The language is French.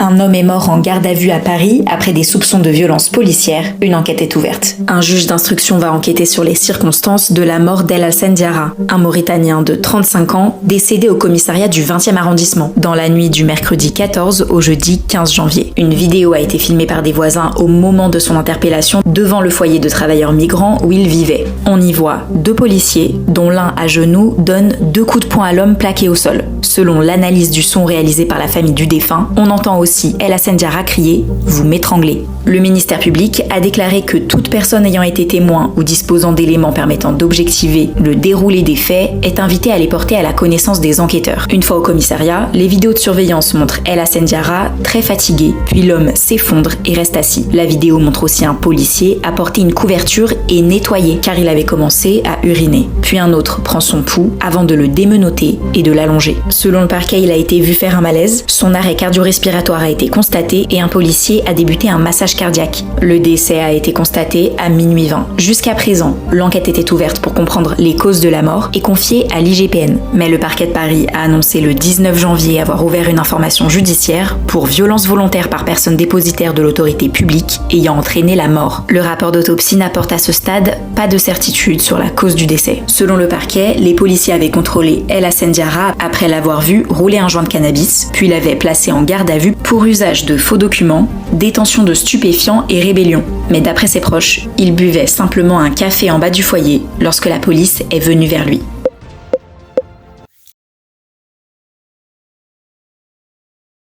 Un homme est mort en garde à vue à Paris après des soupçons de violence policière. Une enquête est ouverte. Un juge d'instruction va enquêter sur les circonstances de la mort d'El Hassen Diarra, un Mauritanien de 35 ans décédé au commissariat du 20e arrondissement, dans la nuit du mercredi 14 au jeudi 15 janvier. Une vidéo a été filmée par des voisins au moment de son interpellation devant le foyer de travailleurs migrants où il vivait. On y voit 2 policiers, dont l'un à genoux donne 2 coups de poing à l'homme plaqué au sol. Selon l'analyse du son réalisée par la famille du défunt, on entend aussi El Hassen Diarra crier « Vous m'étranglez ». Le ministère public a déclaré que toute personne ayant été témoin ou disposant d'éléments permettant d'objectiver le déroulé des faits est invitée à les porter à la connaissance des enquêteurs. Une fois au commissariat, les vidéos de surveillance montrent El Hassen Diarra très fatigué, puis l'homme s'effondre et reste assis. La vidéo montre aussi un policier apporter une couverture et nettoyer car il avait commencé à uriner. Puis un autre prend son pouls avant de le démenotter et de l'allonger. Selon le parquet, il a été vu faire un malaise, son arrêt cardio-respiratoire a été constaté et un policier a débuté un massage cardiaque. Le décès a été constaté à minuit 20. Jusqu'à présent, l'enquête était ouverte pour comprendre les causes de la mort et confiée à l'IGPN. Mais le parquet de Paris a annoncé le 19 janvier avoir ouvert une information judiciaire pour violence volontaire par personne dépositaire de l'autorité publique ayant entraîné la mort. Le rapport d'autopsie n'apporte à ce stade pas de certitude sur la cause du décès. Selon le parquet, les policiers avaient contrôlé El Hassen Diarra après l'avoir vu rouler un joint de cannabis, puis l'avaient placé en garde à vue pour usage de faux documents, détention de stupéfiants et rébellion. Mais d'après ses proches, il buvait simplement un café en bas du foyer lorsque la police est venue vers lui.